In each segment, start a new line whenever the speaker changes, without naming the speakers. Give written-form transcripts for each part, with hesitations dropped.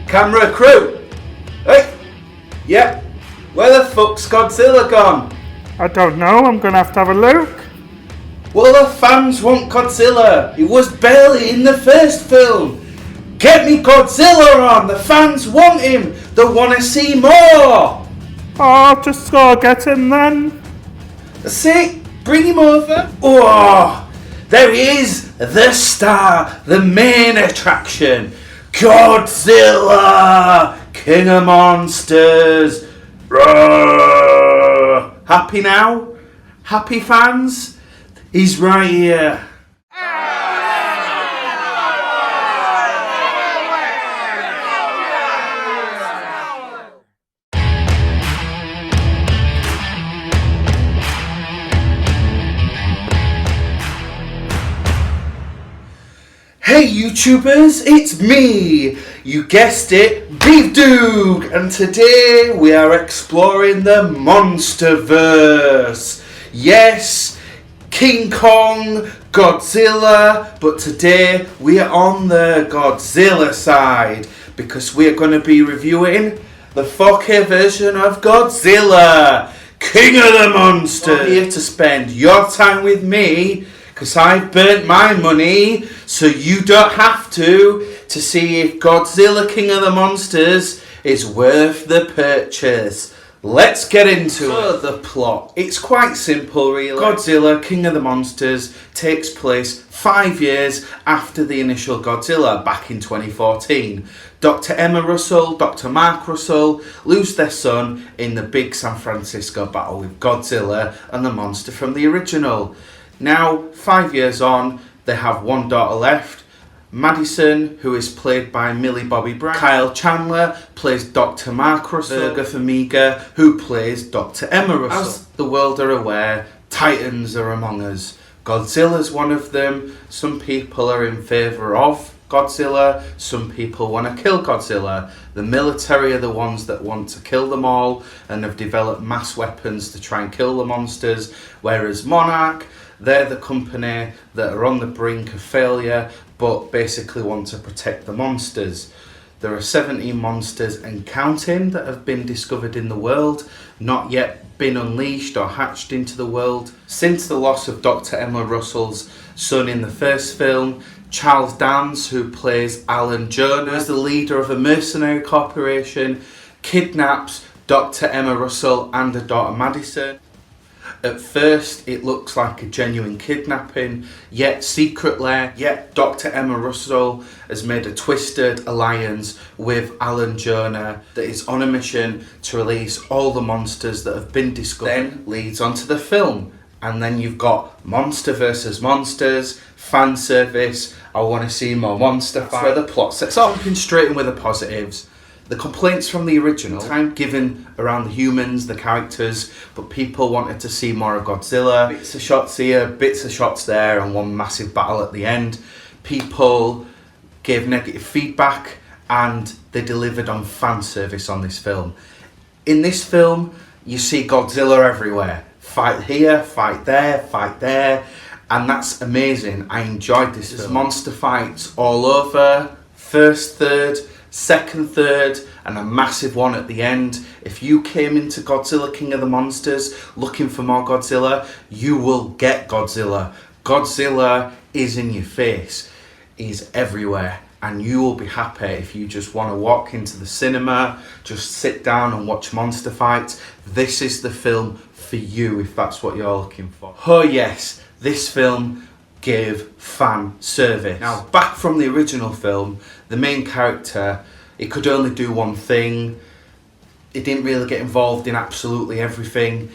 Camera crew! Hey! Yep. Where the fuck's Godzilla gone?
I don't know, I'm gonna have a look.
Well, the fans want Godzilla. He was barely in the first film. Get me Godzilla on! The fans want him! They want to see more!
Oh, just go get him then.
See? Bring him over. Oh! There he is! The star! The main attraction! Godzilla! King of monsters! Roar! Happy now? Happy fans? He's right here. Hey YouTubers, it's me! You guessed it, BeevDawg! And today we are exploring the Monsterverse. Yes, King Kong, Godzilla, but today we are on the Godzilla side because we are going to be reviewing the 4K version of Godzilla, King of the Monsters. I'm here to spend your time with me because I've burnt my money so you don't have to see if Godzilla King of the Monsters is worth the purchase. Let's get into it. The plot. It's quite simple really. Godzilla King of the Monsters takes place 5 years after the initial Godzilla back in 2014. Dr. Emma Russell, Dr. Mark Russell lose their son in the big San Francisco battle with Godzilla and the monster from the original. Now, 5 years on, they have one daughter left. Madison, who is played by Millie Bobby Brown. Kyle Chandler plays Dr. Mark Russell. Farmiga, who plays Dr. Emma Russell. As the world are aware, Titans are among us. Godzilla's one of them. Some people are in favour of Godzilla. Some people want to kill Godzilla. The military are the ones that want to kill them all and have developed mass weapons to try and kill the monsters. Whereas Monarch, they're the company that are on the brink of failure but basically want to protect the monsters. There are 17 monsters and counting that have been discovered in the world, not yet been unleashed or hatched into the world. Since the loss of Dr. Emma Russell's son in the first film, Charles Dance, who plays Alan Jonah, is the leader of a mercenary corporation, kidnaps Dr. Emma Russell and her daughter Madison. At first it looks like a genuine kidnapping, yet secretly, Dr. Emma Russell has made a twisted alliance with Alan Jonah that is on a mission to release all the monsters that have been discovered. Then leads on to the film, and then you've got monster versus monsters, fan service, I want to see more monster fight. That's where the plot sets off. Jumping straight in with the positives. The complaints from the original, time given around the humans, the characters, but people wanted to see more of Godzilla. Bits of shots here, bits of shots there, and one massive battle at the end. People gave negative feedback and they delivered on fan service on this film. In this film, you see Godzilla everywhere. Fight here, fight there, and that's amazing. I enjoyed this film. There's monster fights all over, first, third, second, third, and a massive one at the end. If you came into Godzilla King of the Monsters looking for more Godzilla, you will get Godzilla. Godzilla is in your face. He's everywhere. And you will be happy if you just want to walk into the cinema, just sit down and watch monster fights. This is the film for you if that's what you're looking for. Oh yes, this film gave fan service. Now, back from the original film, the main character, he could only do one thing. He didn't really get involved in absolutely everything.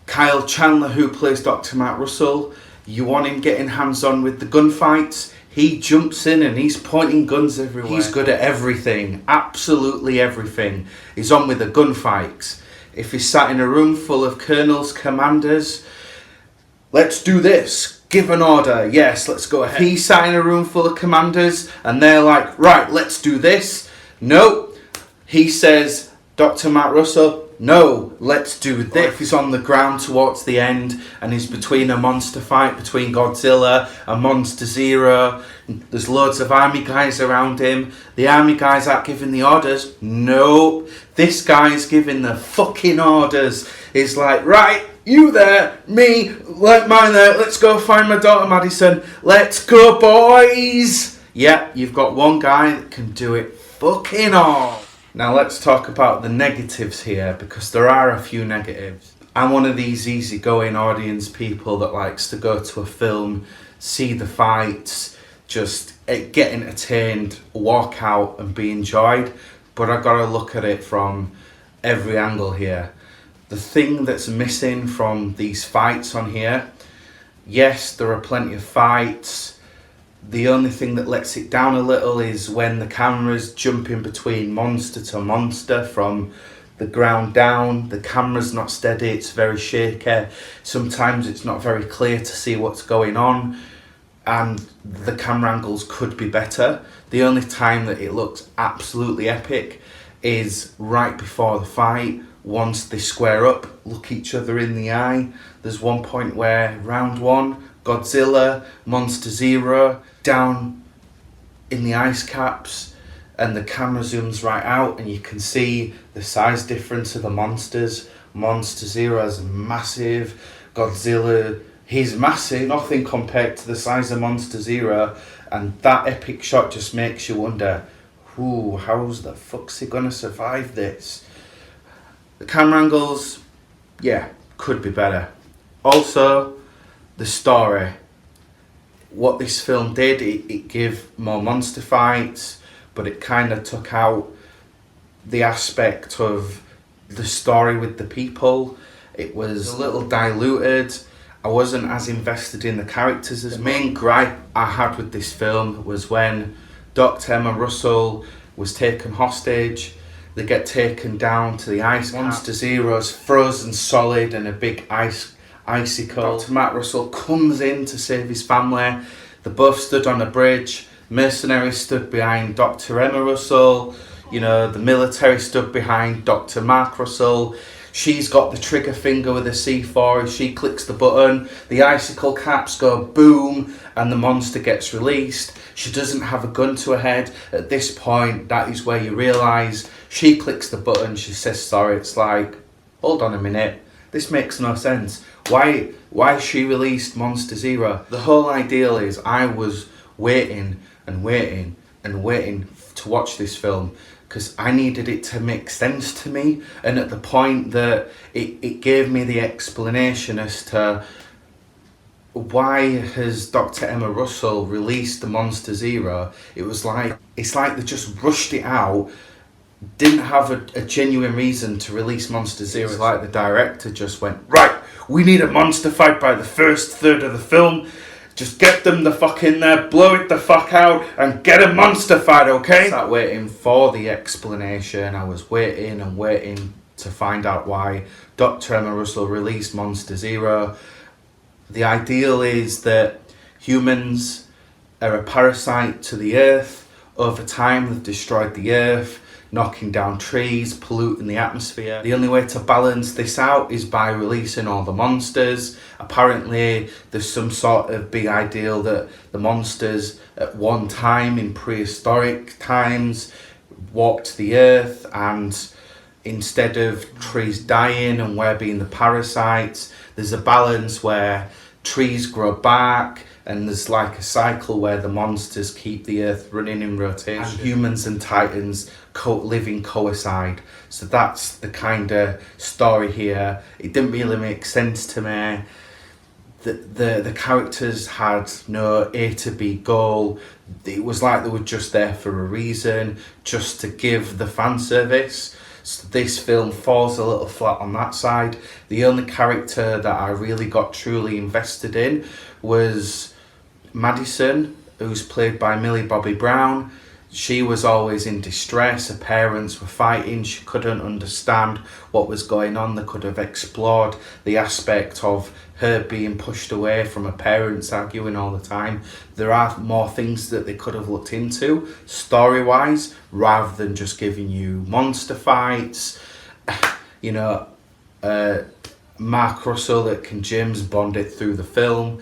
Kyle Chandler, who plays Dr. Mark Russell, you want him getting hands-on with the gunfights, he jumps in and he's pointing guns everywhere. He's good at everything, absolutely everything. He's on with the gunfights. If he's sat in a room full of colonels, commanders, let's do this. Give an order, yes, let's go ahead. He sat in a room full of commanders and they're like, right, let's do this. No, he says, Dr. Mark Russell, no, let's do this. He's on the ground towards the end and he's between a monster fight between Godzilla and Monster Zero. There's loads of army guys around him. The army guys aren't giving the orders. Nope. This guy's giving the fucking orders. He's like, right, you there, me, mine there, let's go find my daughter Madison. Let's go, boys. Yeah, you've got one guy that can do it fucking all. Now let's talk about the negatives here, because there are a few negatives. I'm one of these easygoing audience people that likes to go to a film, see the fights, just get entertained, walk out and be enjoyed. But I gotta look at it from every angle here. The thing that's missing from these fights on here, yes, there are plenty of fights. The only thing that lets it down a little is when the camera's jumping between monster to monster from the ground down. The camera's not steady, it's very shaky. Sometimes it's not very clear to see what's going on, and the camera angles could be better. The only time that it looks absolutely epic is right before the fight. Once they square up, look each other in the eye. There's one point where round one, Godzilla, Monster Zero, down in the ice caps, and the camera zooms right out and you can see the size difference of the monsters. Monster Zero is massive. Godzilla, he's massive, nothing compared to the size of Monster Zero, and that epic shot just makes you wonder, ooh, how's the fuck's he gonna survive this? The camera angles, yeah, could be better. Also, the story. What this film did, it gave more monster fights, but it kind of took out the aspect of the story with the people. It was a little diluted. I wasn't as invested in the characters as the main gripe I had with this film was when Dr. Emma Russell was taken hostage. They get taken down to the ice cap. Monster Zero's frozen solid and a big icicle. Dr. Matt Russell comes in to save his family. They both stood on a bridge. Mercenaries stood behind Dr. Emma Russell. You know, the military stood behind Dr. Mark Russell. She's got the trigger finger with a C4. If she clicks the button, the icicle caps go boom and the monster gets released. She doesn't have a gun to her head. At this point, that is where you realise she clicks the button, she says sorry. It's like, hold on a minute, this makes no sense. Why she released Monster Zero? The whole ideal is I was waiting and waiting and waiting to watch this film because I needed it to make sense to me, and at the point that it gave me the explanation as to why has Dr. Emma Russell released the Monster Zero, it's like they just rushed it out, didn't have a genuine reason to release Monster Zero. It's like the director just went, right, we need a monster fight by the first third of the film. Just get them the fuck in there, blow it the fuck out, and get a monster fight, okay? I sat waiting for the explanation. I was waiting and waiting to find out why Dr. Emma Russell released Monster Zero. The ideal is that humans are a parasite to the earth. Over time, they've destroyed the earth, knocking down trees, polluting the atmosphere. The only way to balance this out is by releasing all the monsters. Apparently, there's some sort of big ideal that the monsters at one time in prehistoric times walked the earth, and instead of trees dying and we're being the parasites, there's a balance where trees grow back, and there's like a cycle where the monsters keep the earth running in rotation. And humans and titans living coincide. So that's the kind of story here. It didn't really make sense to me. The characters had no A to B goal. It was like they were just there for a reason, just to give the fan service. So this film falls a little flat on that side. The only character that I really got truly invested in was Madison, who's played by Millie Bobby Brown. She was always in distress. Her parents were fighting. She couldn't understand what was going on. They could have explored the aspect of her being pushed away from her parents, arguing all the time. There are more things that they could have looked into story-wise, rather than just giving you monster fights. you know, Mark Russell that can James Bond it through the film.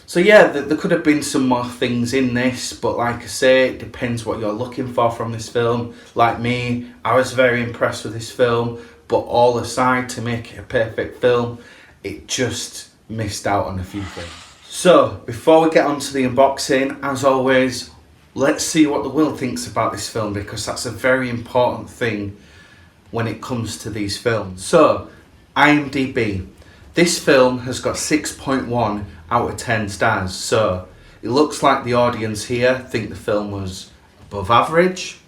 So yeah, there could have been some more things in this, but like I say, it depends what you're looking for from this film. Like me, I was very impressed with this film, but all aside, to make it a perfect film, it just missed out on a few things. So, before we get on to the unboxing, as always, let's see what the world thinks about this film, because that's a very important thing when it comes to these films. So, IMDb. This film has got 6.1 out of 10 stars, so it looks like the audience here think the film was above average.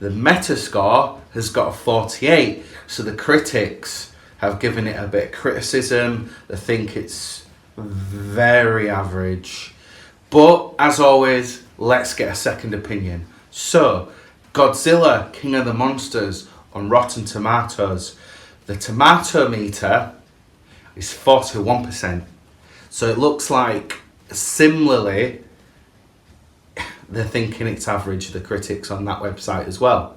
The Metascore has got a 48, so the critics have given it a bit of criticism. They think it's very average. But as always, let's get a second opinion. So, Godzilla, King of the Monsters on Rotten Tomatoes. The tomato meter is 41%. So it looks like, similarly, they're thinking it's average, the critics on that website as well.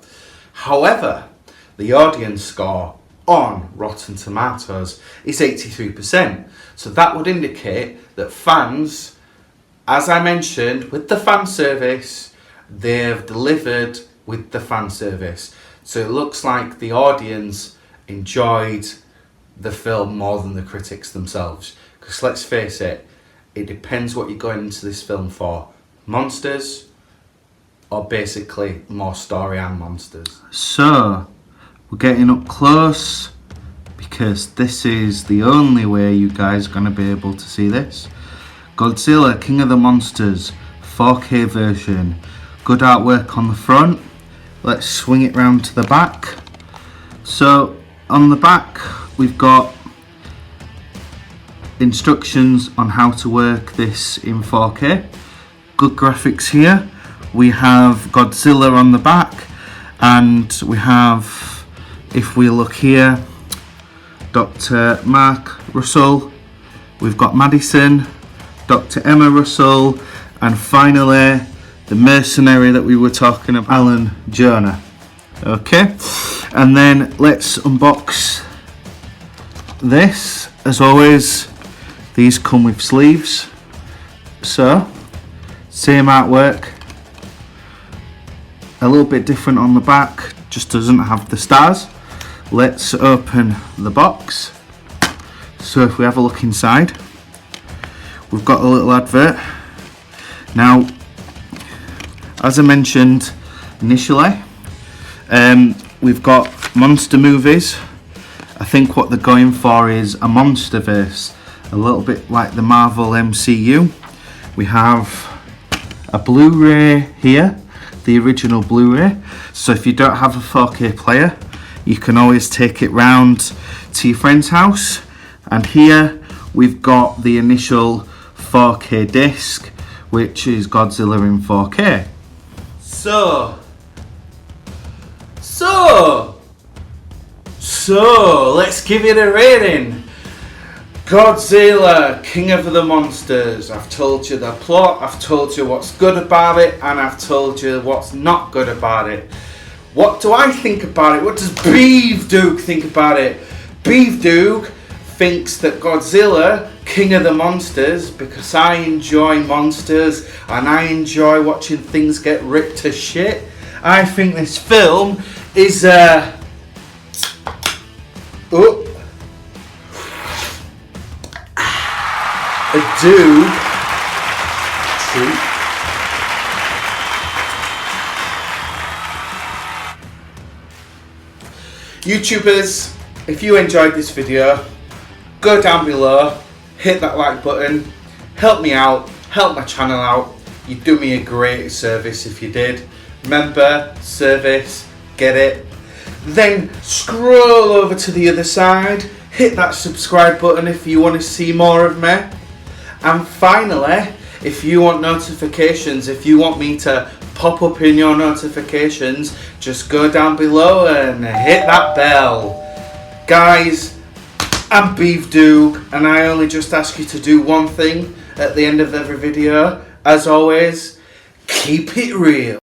However, the audience score on Rotten Tomatoes is 83%. So that would indicate that fans, as I mentioned, with the fan service, they've delivered with the fan service. So it looks like the audience enjoyed the film more than the critics themselves. Because let's face it, it depends what you're going into this film for. Monsters, or basically more story and monsters. So, we're getting up close, because this is the only way you guys are going to be able to see this. Godzilla, King of the Monsters, 4K version. Good artwork on the front. Let's swing it round to the back. So, on the back, we've got instructions on how to work this in 4K. Good graphics here. We have Godzilla on the back, and we have, if we look here, Dr. Mark Russell, we've got Madison, Dr. Emma Russell, and finally the mercenary that we were talking about, Alan Jonah. Okay, and then let's unbox this. As always, these come with sleeves, so same artwork, a little bit different on the back, just doesn't have the stars. Let's open the box. So if we have a look inside, we've got a little advert. Now, as I mentioned initially, we've got monster movies. I think what they're going for is a monsterverse, a little bit like the Marvel MCU. We have a Blu Ray here, the original Blu Ray. So if you don't have a 4K player, you can always take it round to your friend's house. And here we've got the initial 4K disc, which is Godzilla in 4K. So let's give it a rating. Godzilla, King of the Monsters. I've told you the plot, I've told you what's good about it, and I've told you what's not good about it. What do I think about it? What does BeevDawg think about it? BeevDawg thinks that Godzilla, King of the Monsters, because I enjoy monsters and I enjoy watching things get ripped to shit, I think this film is a Dawg treat. YouTubers, if you enjoyed this video, go down below, hit that like button, help me out, help my channel out. You'd do me a great service if you did. Remember, service, get it. Then scroll over to the other side, hit that subscribe button if you want to see more of me. And finally, if you want notifications, if you want me to pop up in your notifications, just go down below and hit that bell. Guys, I'm BeevDawg, and I only just ask you to do one thing at the end of every video. As always, keep it real.